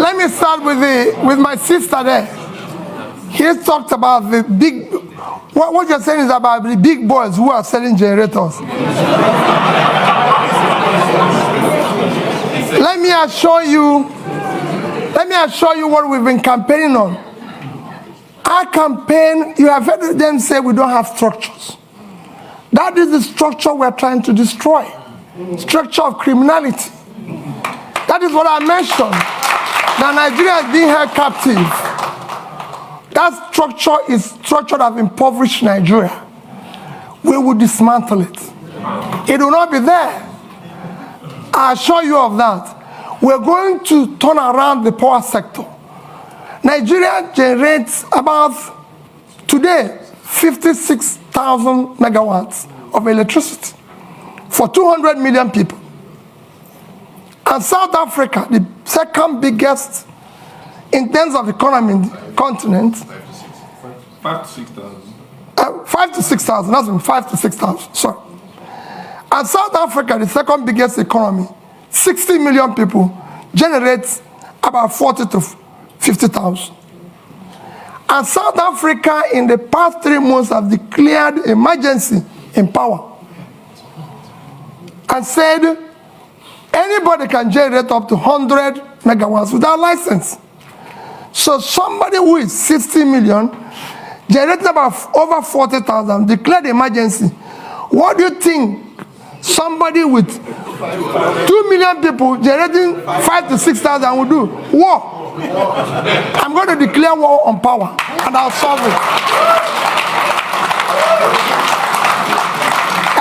Let me start with my sister there. He talked about the big. What you're saying is about the big boys who are selling generators. Let me assure you what we've been campaigning on. Our campaign, you have heard them say we don't have structures. That is the structure we're trying to destroy. Structure of criminality. That is what I mentioned. That Nigeria is being held captive. That structure is structure that have impoverished Nigeria. We will dismantle it. It will not be there. I assure you of that. We're going to turn around the power sector. Nigeria generates about, today, 56,000 megawatts of electricity for 200 million people. And South Africa, the second biggest in terms of economy in the continent. 5 to 6,000. 5 to 6,000, that's been 5 to 6,000, sorry. And South Africa, the second biggest economy, 60 million people, generates about 40 to 50,000. And South Africa, in the past 3 months, have declared emergency in power and said anybody can generate up to 100 megawatts without license. So somebody who is 60 million, generating about over 40,000, declared emergency. What do you think somebody with 2 million people generating 5 to 6,000 will do? War. I'm going to declare war on power, and I'll solve it.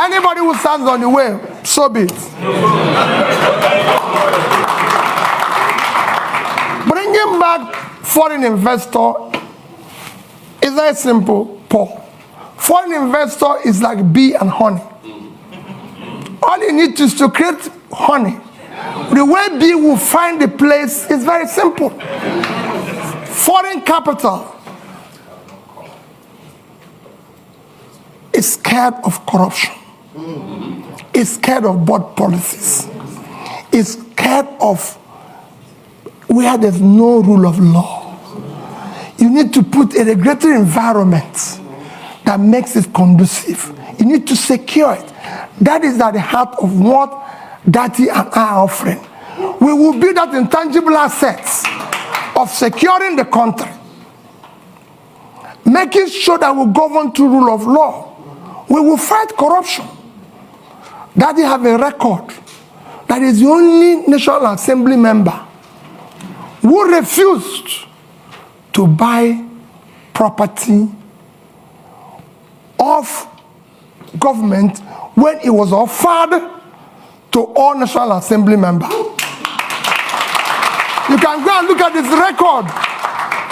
Anybody who stands on the way, so be it. Bringing back foreign investor is very simple, Paul. Foreign investor is like bee and honey. All you need is to create honey. The way bee will find the place is very simple. Foreign capital is scared of corruption. Is scared of bad policies. Is scared of where there's no rule of law. You need to put a regulatory environment that makes it conducive. You need to secure it. That is at the heart of what Dati and I are offering. We will build that intangible assets of securing the country, making sure that we govern to rule of law. We will fight corruption. Dati have a record that is the only National Assembly member who refused to buy property of government when it was offered to all National Assembly members. You can go and look at his record.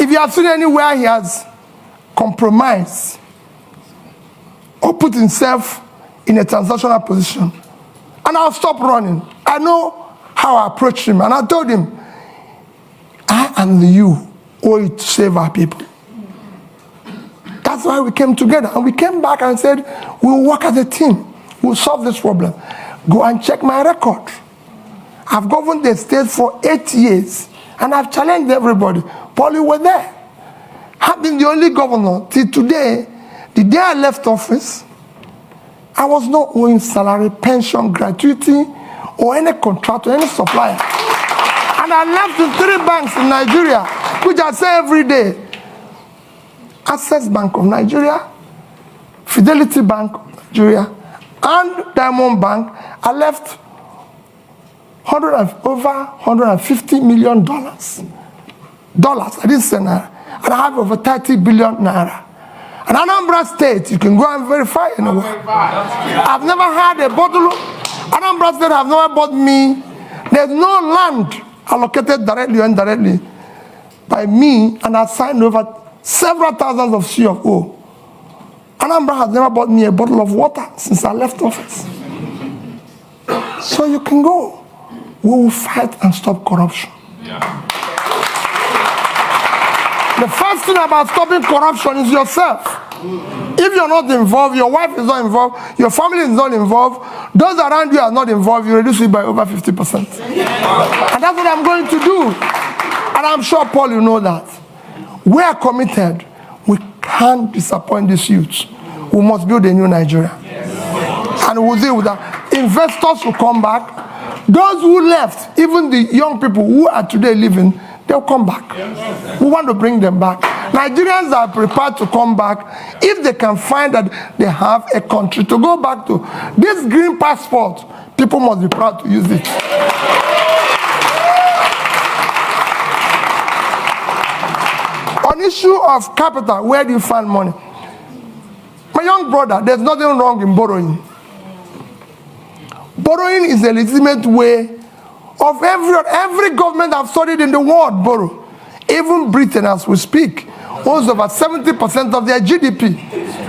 If you have seen anywhere he has compromised or put himself in a transactional position. And I'll stop running. I know how I approached him, and I told him, I and you owe it to save our people. That's why we came together, and we came back and said, we'll work as a team. We'll solve this problem. Go and check my record. I've governed the state for 8 years, and I've challenged everybody. Paul, you were there. I've been the only governor till today. The day I left office, I was not owing salary, pension, gratuity, or any contract or any supplier. And I left the 3 banks in Nigeria, which I say every day. Access Bank of Nigeria, Fidelity Bank of Nigeria, and Diamond Bank. I left over $150 million. I didn't say naira. And I have over 30 billion naira. And Anambra State, you can go and verify anywhere. I've never had a bottle. Anambra State have never bought me. There's no land allocated directly or indirectly by me, and I signed over several thousands of CFO. Anambra has never bought me a bottle of water since I left office. So you can go. We will fight and stop corruption. Yeah. The first thing about stopping corruption is yourself. If you're not involved, your wife is not involved, your family is not involved, those around you are not involved, you reduce it by over 50%. And that's what I'm going to do. And I'm sure, Paul, you know that. We are committed. We can't disappoint these youths. We must build a new Nigeria. And we'll deal with that. Investors will come back. Those who left, even the young people who are today living, they'll come back. We want to bring them back. Nigerians are prepared to come back if they can find that they have a country to go back to. This green passport, people must be proud to use it. On issue of capital, where do you find money? My young brother, there's nothing wrong in borrowing. Borrowing is a legitimate way of every government I've studied in the world borrow. Even Britain, as we speak, owns over 70% of their GDP.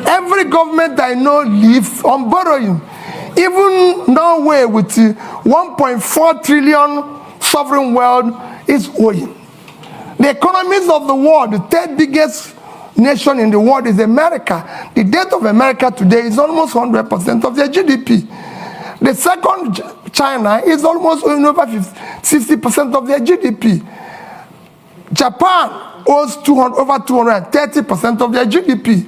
Every government I know lives on borrowing. Even Norway, with 1.4 trillion sovereign wealth, is owing. The economies of the world, the third biggest nation in the world is America. The debt of America today is almost 100% of their GDP. The second, China, is almost over 60% of their GDP. Japan owes over 230% of their GDP.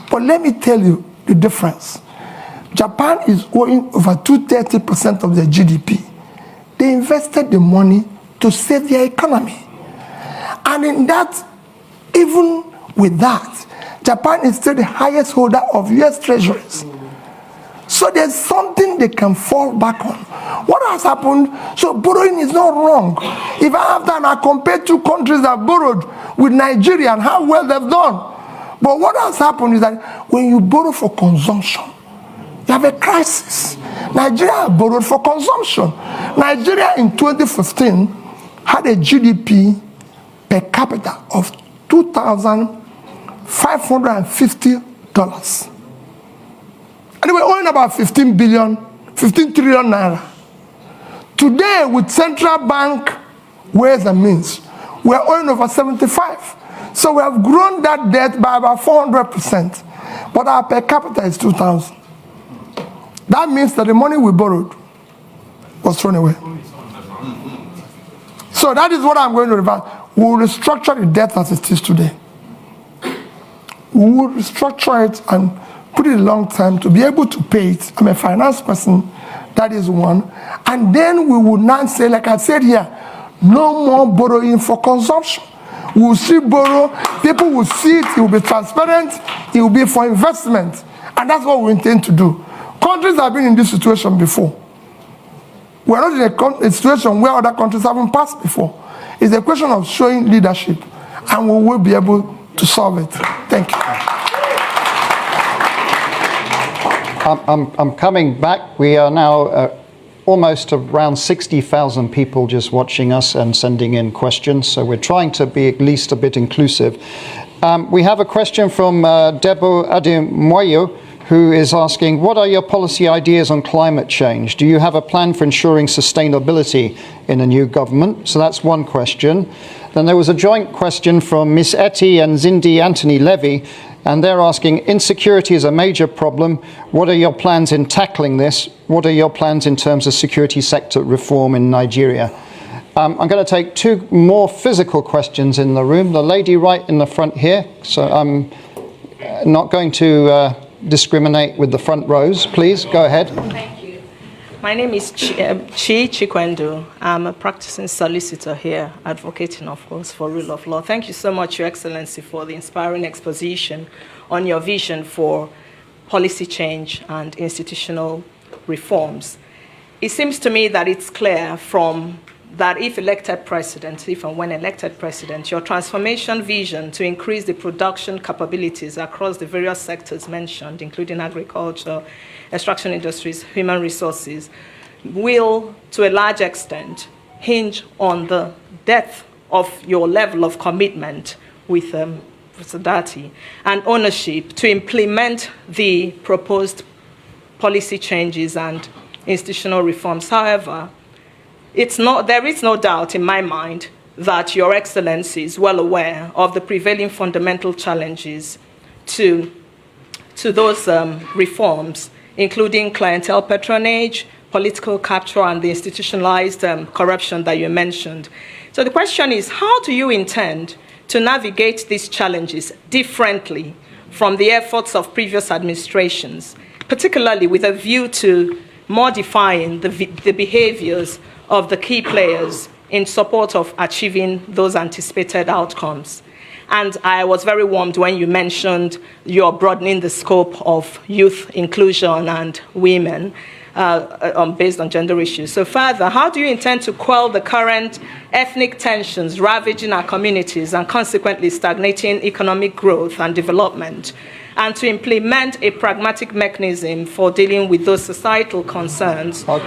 But let me tell you the difference. Japan is owing over 230% of their GDP. They invested the money to save their economy. And in that, even with that, Japan is still the highest holder of US treasuries. So there's something they can fall back on. What has happened? So borrowing is not wrong. If I have done, I compare two countries that borrowed with Nigeria and how well they've done. But what has happened is that when you borrow for consumption, you have a crisis. Nigeria borrowed for consumption. Nigeria in 2015 had a GDP per capita of $2,550. And they were owing about 15 trillion naira. Today, with central bank ways and means, we are owing over 75. So we have grown that debt by about 400%. But our per capita is 2,000. That means that the money we borrowed was thrown away. So that is what I'm going to reverse. We will restructure the debt as it is today. We will restructure it and put it a long time to be able to pay it. I'm a finance person, that is one. And then we will not say, like I said here, no more borrowing for consumption. We will still borrow, people will see it, it will be transparent, it will be for investment. And that's what we intend to do. Countries have been in this situation before. We're not in a situation where other countries haven't passed before. It's a question of showing leadership, and we will be able to solve it. Thank you. I'm coming back. We are now almost around 60,000 people just watching us and sending in questions. So we're trying to be at least a bit inclusive. We have a question from Debo Ademoyo, who is asking, what are your policy ideas on climate change? Do you have a plan for ensuring sustainability in a new government? So that's one question. Then there was a joint question from Miss Etty and Zindi Anthony Levy, and they're asking, insecurity is a major problem. What are your plans in tackling this? What are your plans in terms of security sector reform in Nigeria? I'm going to take two more physical questions in the room. The lady right in the front here. So I'm not going to discriminate with the front rows. Please, go ahead. Thank you. My name is Chi Chikwendo. I'm a practicing solicitor here, advocating, of course, for rule of law. Thank you so much, Your Excellency, for the inspiring exposition on your vision for policy change and institutional reforms. It seems to me that it's clear from that if and when elected president, your transformation vision to increase the production capabilities across the various sectors mentioned, including agriculture, extraction industries, human resources, will, to a large extent, hinge on the depth of your level of commitment with solidarity and ownership to implement the proposed policy changes and institutional reforms. However, there is no doubt in my mind that Your Excellency is well aware of the prevailing fundamental challenges to those reforms, including clientele patronage, political capture, and the institutionalized corruption that you mentioned. So the question is, how do you intend to navigate these challenges differently from the efforts of previous administrations, particularly with a view to modifying the behaviors of the key players in support of achieving those anticipated outcomes? And I was very warmed when you mentioned you're broadening the scope of youth inclusion and women based on gender issues. So further, how do you intend to quell the current ethnic tensions ravaging our communities and consequently stagnating economic growth and development, and to implement a pragmatic mechanism for dealing with those societal concerns for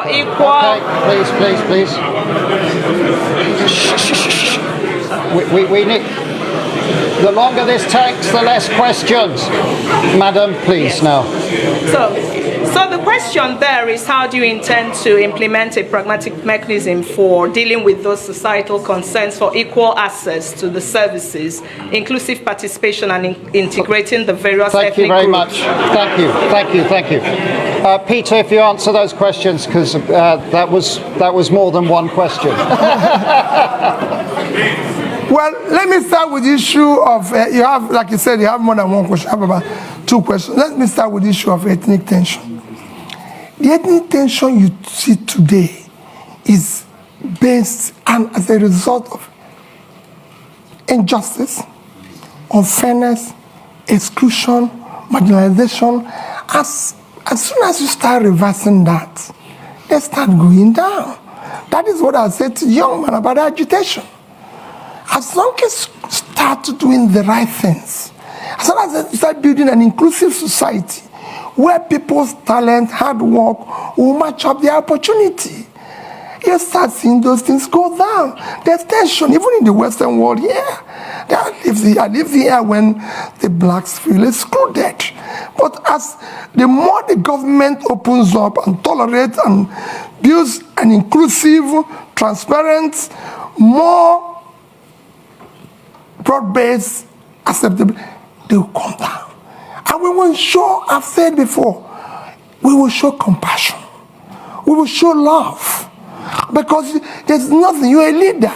equal... Okay, please. We need... The longer this takes, the less questions. Madam, please, Yes. now. So the question there is, how do you intend to implement a pragmatic mechanism for dealing with those societal concerns for equal access to the services, inclusive participation, and integrating the various ethnic groups? Thank you very much. Thank you. Peter, if you answer those questions, because that was more than one question. Well, let me start with the issue of, you have, like you said, you have more than one question. I have about 2 questions. Let me start with the issue of ethnic tension. The ethnic tension you see today is based and as a result of injustice, unfairness, exclusion, marginalization. As soon as you start reversing that, they start going down. That is what I said to young man about agitation. As long as you start doing the right things, as long as you start building an inclusive society where people's talent, hard work will match up their opportunity, you start seeing those things go down. There's tension, even in the Western world here. I live here when the blacks feel excluded. But as the more the government opens up and tolerates and builds an inclusive, transparent, more broad-based, acceptable, they will come down. And we will show, I've said before, we will show compassion. We will show love. Because there's nothing, you're a leader.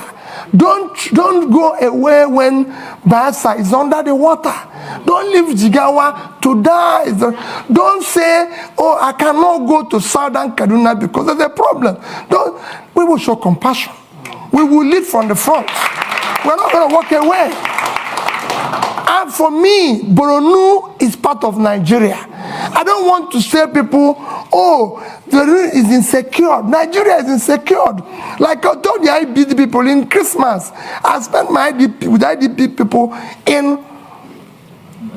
Don't go away when Bayelsa is under the water. Don't leave Jigawa to die. Don't say, oh, I cannot go to Southern Kaduna because there's a problem. We will show compassion. We will lead from the front. We're not going to walk away. And for me, Borno is part of Nigeria. I don't want to say people, oh, the region is insecure. Nigeria is insecure. Like I told the IDP people in Christmas, I spent my IDP with IDP people in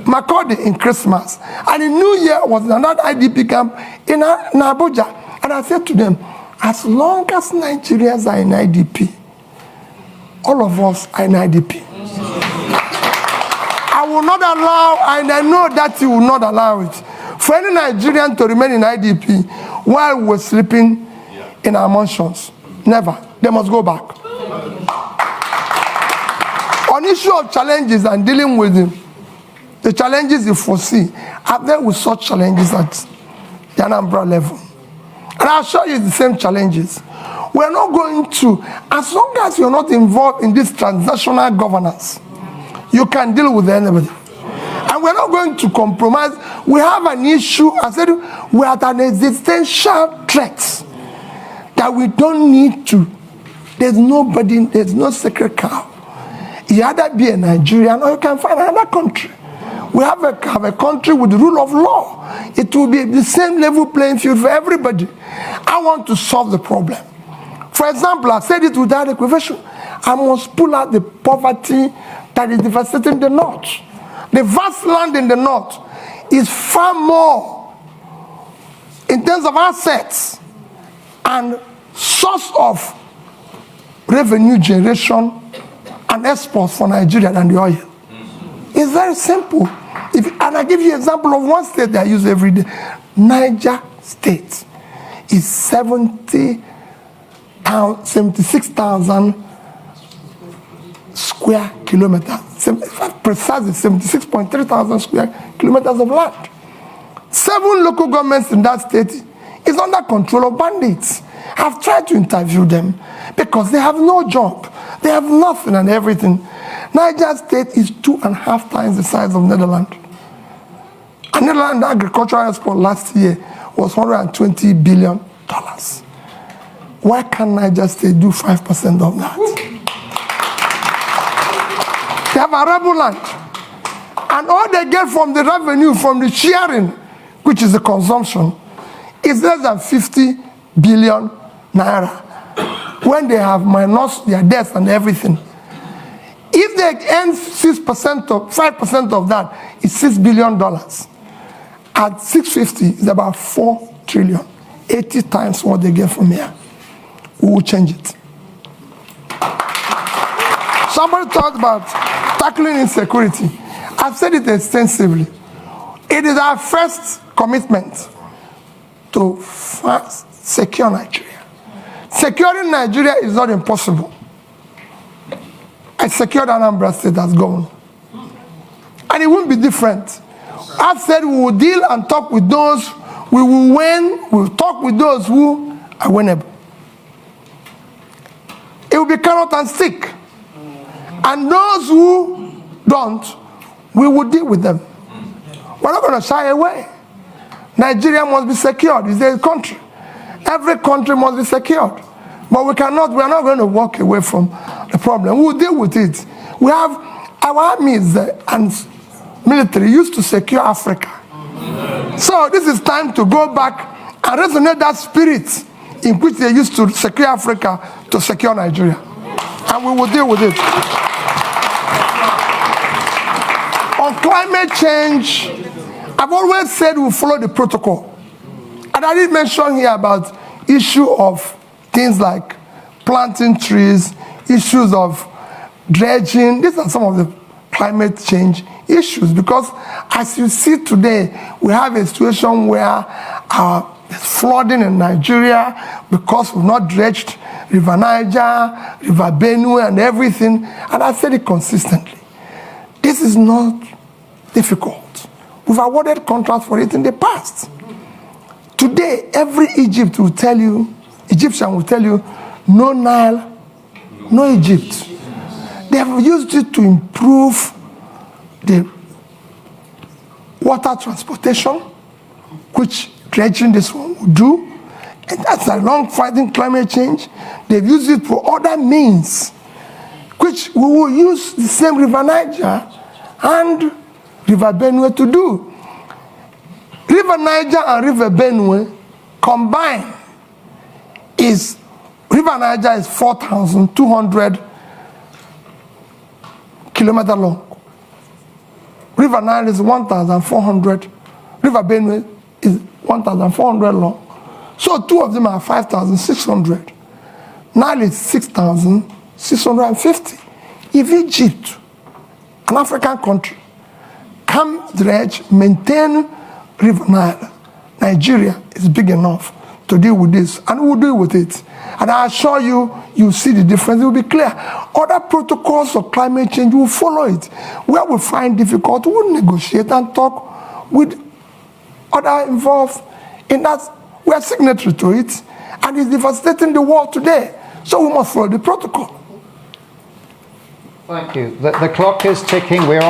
Makurdi in Christmas. And in New Year was another IDP camp in Abuja. And I said to them, as long as Nigerians are in IDP, all of us are in IDP. I will not allow, and I know that you will not allow it, for any Nigerian to remain in IDP while we're sleeping in our mansions. Never. They must go back. On issue of challenges and dealing with them, the challenges you foresee, I've dealt with such challenges at the Anambra level. And I'll show you the same challenges. We're not going to, as long as you're not involved in this transnational governance, you can deal with anybody. And we're not going to compromise. We have an issue, I said, we're at an existential threat that we don't need to. There's nobody, there's no sacred cow. You either be a Nigerian or you can find another country. We have a country with the rule of law. It will be the same level playing field for everybody. I want to solve the problem. For example, I said it without equivocation. I must pull out the poverty that is devastating the north. The vast land in the north is far more in terms of assets and source of revenue generation and exports for Nigeria than the oil. It's very simple. And I give you an example of one state that I use every day. Niger State is 76,000 square kilometers. Precisely 76.3 thousand square kilometers of land. 7 local governments in that state is under control of bandits. I've tried to interview them because they have no job. They have nothing and everything. Niger State is 2.5 times the size of Netherlands. And Netherlands agricultural export last year was $120 billion. Why can't Niger State do 5% of that? They have arable land. And all they get from the revenue, from the sharing, which is the consumption, is less than 50 billion naira. When they have minus their debts and everything. If they earn 6% or 5% of that, it's $6 billion. At 650, it's about 4 trillion. 80 times what they get from here. We will change it. Somebody talked about tackling insecurity. I've said it extensively. It is our first commitment to secure Nigeria. Securing Nigeria is not impossible. I secured Anambra State as governor. And it won't be different. I've said we will deal and talk with those we will win, we will talk with those who are winnable. It will be carrot and stick. And those who don't, we will deal with them. We're not going to shy away. Nigeria must be secured. It's a country. Every country must be secured. But we are not going to walk away from the problem. We'll deal with it. We have our armies and military used to secure Africa. So this is time to go back and resonate that spirit in which they used to secure Africa to secure Nigeria. And we will deal with it. On climate change, I've always said we'll follow the protocol. And I did mention here about issue of things like planting trees, issues of dredging. These are some of the climate change issues, because as you see today, we have a situation where there's flooding in Nigeria because we've not dredged River Niger, River Benue, and everything. And I said it consistently. This is not difficult. We've awarded contracts for it in the past. Today, every Egyptian will tell you, no Nile, no Egypt. They have used it to improve the water transportation, which dredging this one will do. And that's a long fighting climate change. They've used it for other means, which we will use the same River Niger and River Benue to do. River Niger and River Benue combined is, River Niger is 4,200 kilometers long. River Nile is 1,400. River Benue is 1,400 long. So two of them are 5,600. Nile is 6,650. If Egypt, an African country, can dredge, maintain River Nile, Nigeria is big enough to deal with this, and we'll deal with it. And I assure you, you see the difference, it will be clear. Other protocols of climate change will follow it. Where we find difficult, we'll negotiate and talk with other involved in that. We are signatory to it, and it's devastating the world today. So we must follow the protocol. Thank you. The clock is ticking. We're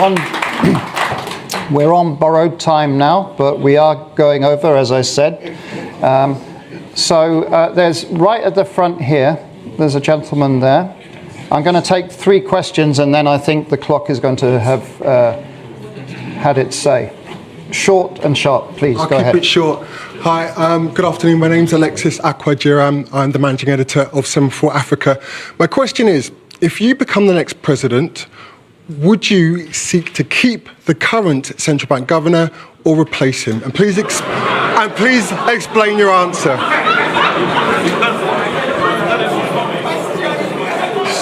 on borrowed time now, but we are going over, as I said. So there's right at the front here, there's a gentleman there. I'm going to take 3 questions, and then I think the clock is going to have had its say. Short and sharp, please. I'll go ahead. Keep it short. Hi, good afternoon. My name's Alexis Akwajiram. I'm the managing editor of Semaphore Africa. My question is, if you become the next president, would you seek to keep the current central bank governor or replace him? And please explain your answer.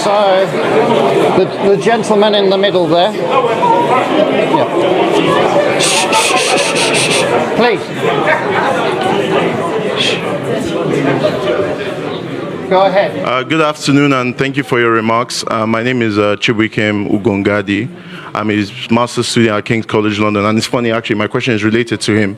So, the gentleman in the middle there. Yeah. Please. Go ahead. Good afternoon, and thank you for your remarks. My name is Chibuikem Ugongadi. I'm a master's student at King's College London, and it's funny, actually, my question is related to him.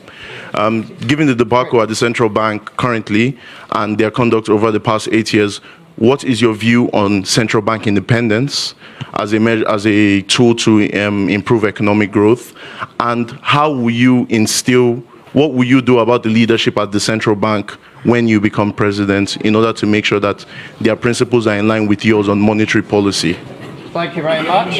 Given the debacle at the central bank currently and their conduct over the past 8 years, what is your view on central bank independence as a tool to improve economic growth? And how will you what will you do about the leadership at the central bank when you become president in order to make sure that their principles are in line with yours on monetary policy? Thank you very much.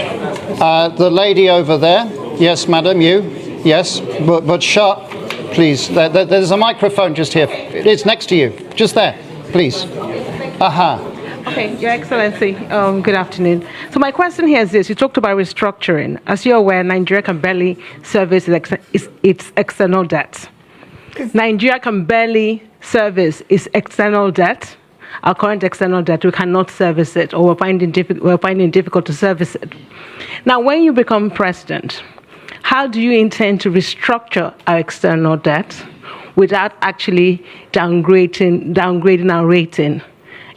The lady over there. Yes, madam, you. Yes, but sharp, please. There's a microphone just here. It's next to you. Just there, please. Aha. Okay, Your Excellency, good afternoon. So my question here is this. You talked about restructuring. As you're aware, Nigeria can barely service its external debt. Nigeria can barely service its external debt. Our current external debt, we cannot service it, or we're finding it difficult to service it. Now, when you become president, how do you intend to restructure our external debt without actually downgrading our rating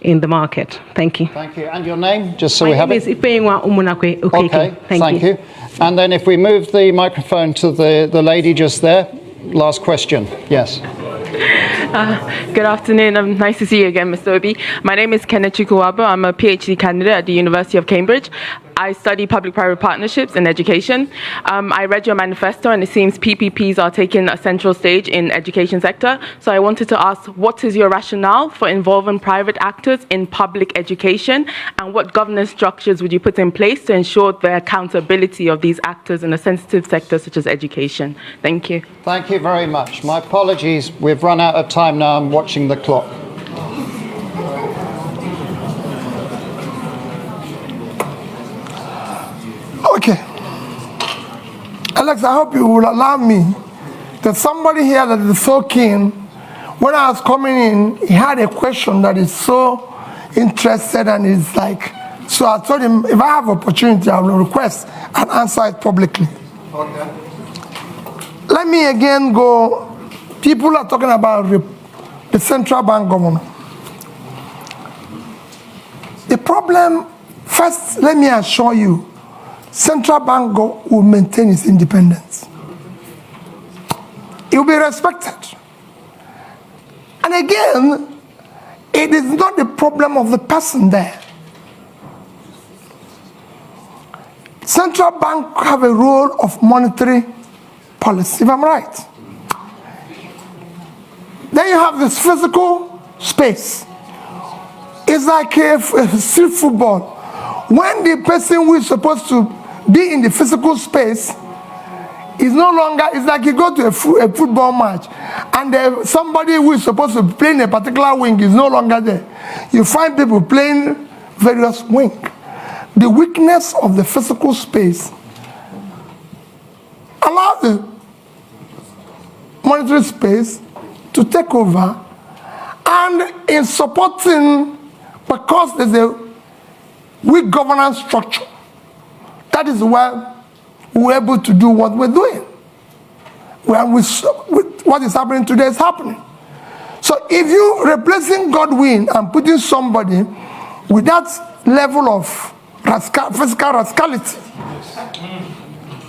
in the market? Thank you. Thank you. And your name, just so My we have name it? is Ifeyinwa Umunakwe. Okay, thank you. And then if we move the microphone to the lady just there, last question. Yes. Good afternoon. Nice to see you again, Mr. Obi. My name is Kenneth Chukwuabo. I'm a PhD candidate at the University of Cambridge. I study public-private partnerships in education. I read your manifesto, and it seems PPPs are taking a central stage in education sector. So I wanted to ask, what is your rationale for involving private actors in public education, and what governance structures would you put in place to ensure the accountability of these actors in a sensitive sector such as education? Thank you. Thank you very much. My apologies. We've run out of time now. I'm watching the clock. Okay. Alex, I hope you will allow me. There's somebody here that is so keen. When I was coming in, he had a question that is so interested, and is like, so I told him, if I have opportunity, I will request and answer it publicly. Okay. Let me again go. People are talking about the central bank governor. The problem, first, let me assure you, central bank will maintain its independence. It will be respected. And again, it is not the problem of the person there. Central bank have a role of monetary policy, if I'm right. Then you have this physical space. It's like a street football. When the person who is supposed to be in the physical space is no longer, it's like you go to a football match, and somebody who is supposed to play in a particular wing is no longer there. You find people playing various wings. The weakness of the physical space allows the monetary space to take over, and in supporting, because there's a weak governance structure, that is why we're able to do what we're doing. What is happening today is happening. So if you're replacing Godwin and putting somebody with that level of physical rascality,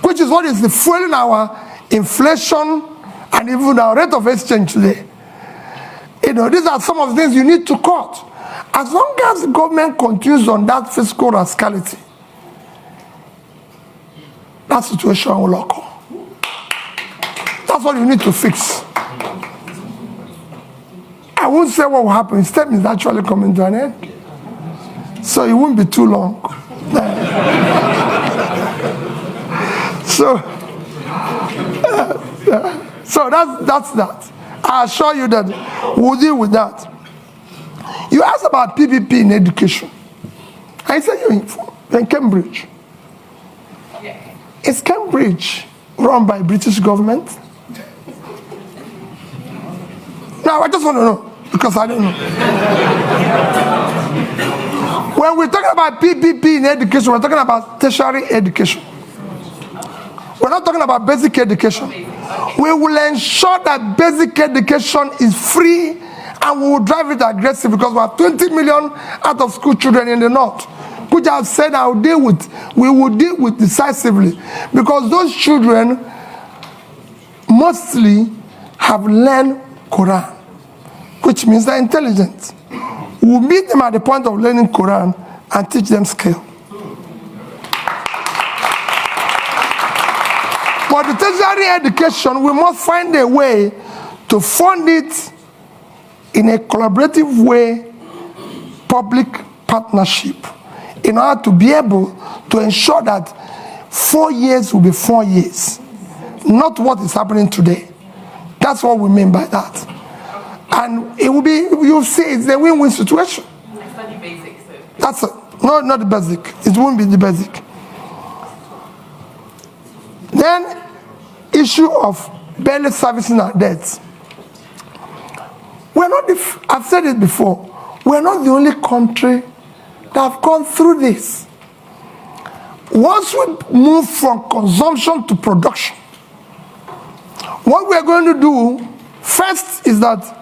which is what is fueling our inflation and even our rate of exchange today, these are some of the things you need to cut. As long as the government continues on that fiscal rascality, that situation will occur. That's what you need to fix. I won't say what will happen. His term is actually coming to an end, so it won't be too long. So that's that. I assure you that we'll deal with that. You asked about PPP in education. I said you're in Cambridge. Is Cambridge run by British government? No, I just want to know, because I don't know. When we're talking about PPP in education, we're talking about tertiary education. We're not talking about basic education. We will ensure that basic education is free, and we will drive it aggressive, because we have 20 million out of school children in the north, which I've said we will deal with decisively, because those children mostly have learned Quran, which means they're intelligent. We'll meet them at the point of learning Quran and teach them skill. For the tertiary education, we must find a way to fund it in a collaborative way, public partnership, in order to be able to ensure that 4 years will be 4 years, not what is happening today. That's what we mean by that. And it will be, you'll see, it's a win-win situation. I study basics, so. That's it. No, not the basic. It won't be the basic. Then, issue of barely servicing our debts. We're not, I've said it before, we're not the only country that have gone through this. Once we move from consumption to production, what we're going to do first is that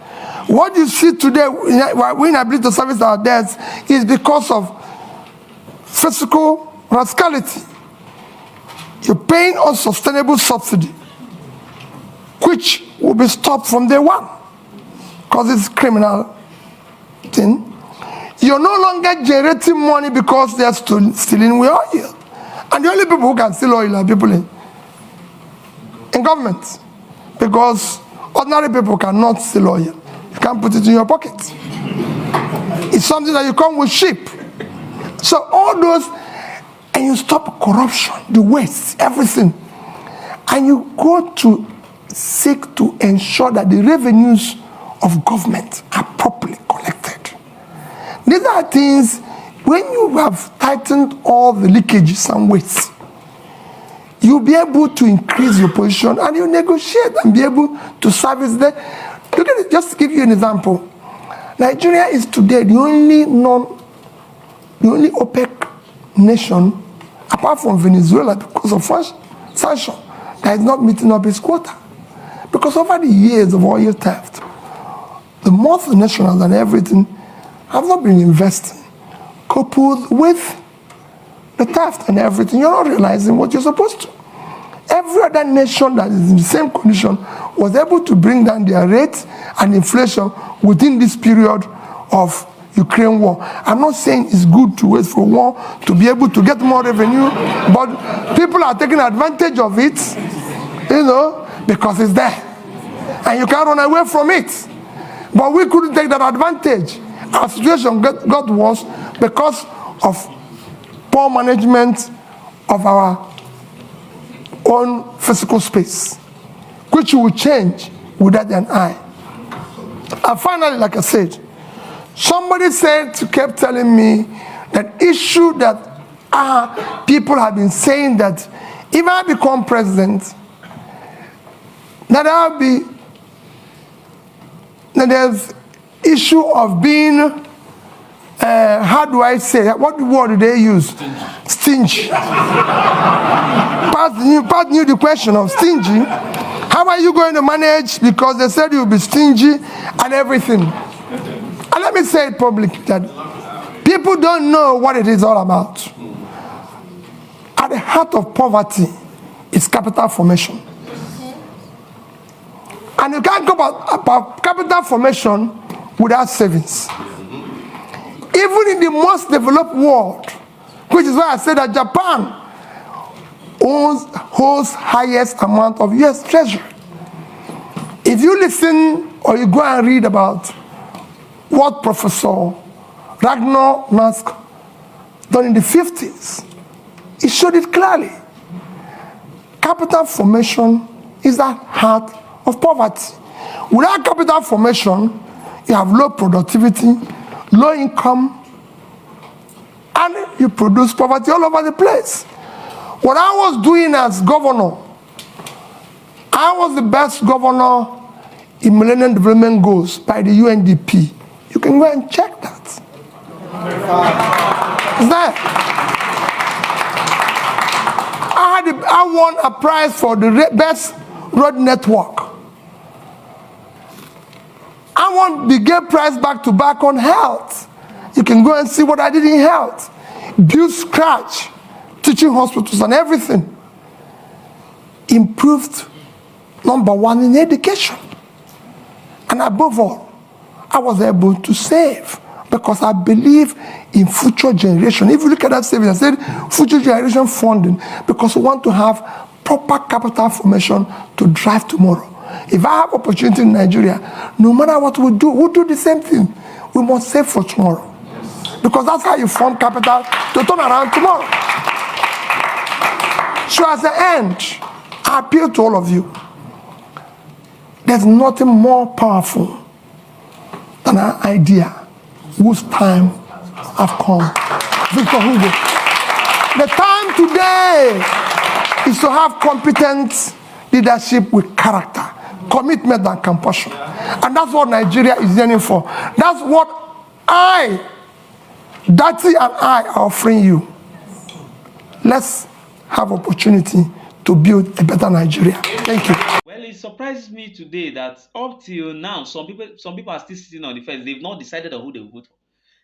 what you see today, we're inability to service our debts, is because of fiscal rascality. You're paying unsustainable subsidy, which will be stopped from day one, because it's criminal thing. You're no longer generating money because they're stealing oil. And the only people who can steal oil are people in government, because ordinary people cannot steal oil. You can't put it in your pocket. It's something that you come with sheep. So all those, and you stop corruption, the waste, everything. And you go to seek to ensure that the revenues of government are properly collected. These are things, when you have tightened all the leakages and wastes, you'll be able to increase your position and you negotiate and be able to service them. Look at it, just to give you an example. Nigeria is today the only OPEC nation, apart from Venezuela, because of sanction, that is not meeting up its quota. Because over the years of oil theft, the multinationals and everything have not been investing, coupled with the theft and everything. You're not realizing what you're supposed to. Every other nation that is in the same condition was able to bring down their rates and inflation within this period of Ukraine war. I'm not saying it's good to wait for war to be able to get more revenue, but people are taking advantage of it, because it's there. And you can't run away from it. But we couldn't take that advantage. Our situation got worse because of poor management of our own physical space, which will change without an eye. And finally, like I said, somebody kept telling me that issue that people have been saying that if I become president, that there's issue of being, how do I say, what word do they use? Stingy. Pat knew the question of stingy. How are you going to manage? Because they said you'll be stingy and everything. And let me say it publicly that people don't know what it is all about. At the heart of poverty is capital formation. And you can't go about capital formation without savings. Even in the most developed world, which is why I said that Japan holds highest amount of US treasury. If you listen or you go and read about what Professor Ragnar Nask done in the 50s, he showed it clearly. Capital formation is the heart of poverty. Without capital formation, you have low productivity, low income, and you produce poverty all over the place. What I was doing as governor, I was the best governor in Millennium Development Goals by the UNDP. You can go and check that. It's there. I won a prize for the best road network. I won the Gay Prize back to back on health. You can go and see what I did in health. Build scratch, teaching hospitals and everything. Improved #1 in education. And above all, I was able to save because I believe in future generation. If you look at that savings, I said future generation funding because we want to have proper capital formation to drive tomorrow. If I have opportunity in Nigeria, no matter what we do, we'll do the same thing. We must save for tomorrow. Because that's how you form capital to turn around tomorrow. So as the end, I appeal to all of you. There's nothing more powerful than an idea whose time have come. Victor Hugo. The time today is to have competent leadership with character, commitment and compassion. And that's what Nigeria is yearning for. That's what Dati and I are offering you. Let's have opportunity to build a better Nigeria. Thank you. Well, it surprised me today that up till now, some people are still sitting on the fence. They've not decided on who they will vote for.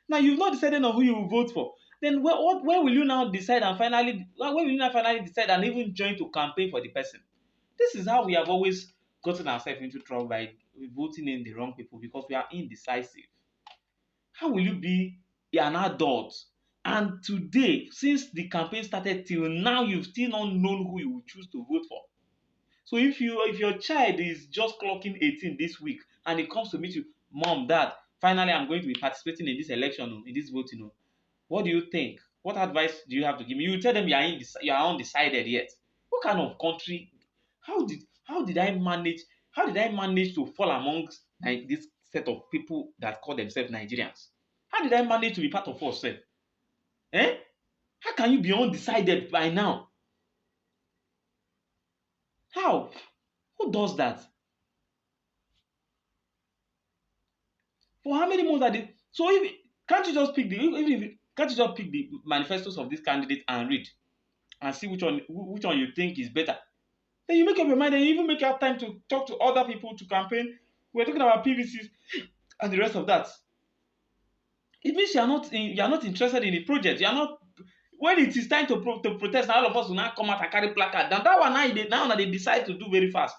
Now, you've not decided on who you will vote for. Then when will you now decide and finally, when will you now finally decide and even join to campaign for the person? This is how we have always gotten ourselves into trouble by voting in the wrong people because we are indecisive. How will you be an adult? And today, since the campaign started till now, you've still not known who you will choose to vote for. So if your child is just clocking 18 this week and he comes to meet you, Mom, Dad, finally I'm going to be participating in this election, in this voting. What do you think? What advice do you have to give me? You tell them you are undecided yet. What kind of country? How did I manage? How did I manage to fall amongst this set of people that call themselves Nigerians? How did I manage to be part of us? Eh? How can you be undecided by now? How? Who does that? For how many months are they? So if can't you just pick can't you just pick the manifestos of these candidates and read and see which one you think is better? Then you make up your mind and you even make out time to talk to other people to campaign. We're talking about PVCs and the rest of that. It means you are not interested in the project. You are not. When it is time to protest, all of us will now come out and carry placard. Then that one now they decide to do very fast.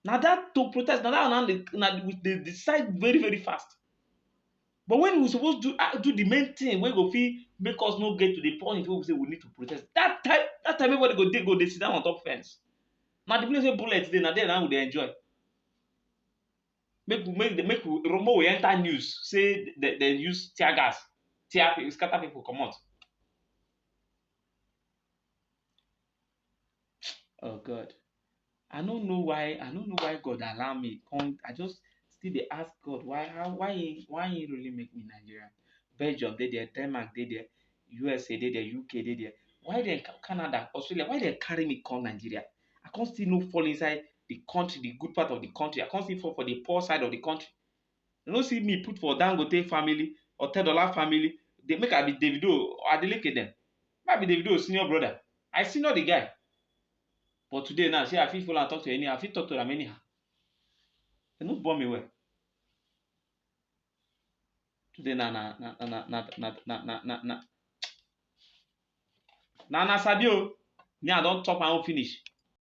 Now that to protest, now they decide very very fast. But when we supposed to do the main thing, wey go fit make us no get to the point wey we say we need to protest, that time everybody go dey sit down on top fence. Na the place wey bullet dey, na there na we dey enjoy. Make we enter news say they use tear gas, scatter people comot. Oh God. I no know why God allow me come. I just still dey ask God why he really make me Nigerian. Belgium dey there, Denmark dey there, USA dey there, UK dey there. Why then Canada, Australia, why they carry me come Nigeria? I can't still no fall inside the country, the good part of the country. I can't still fall for the poor side of the country. You no see me put for Dangote family or $10 family. They make I be Davido or Adeleke them. Might be Davido senior brother. I senior the guy. But today now, say I fit follow and talk to anyhow. I fit talk to them anyhow. They no born me well. Today na Sabio. Me I don talk my own finish.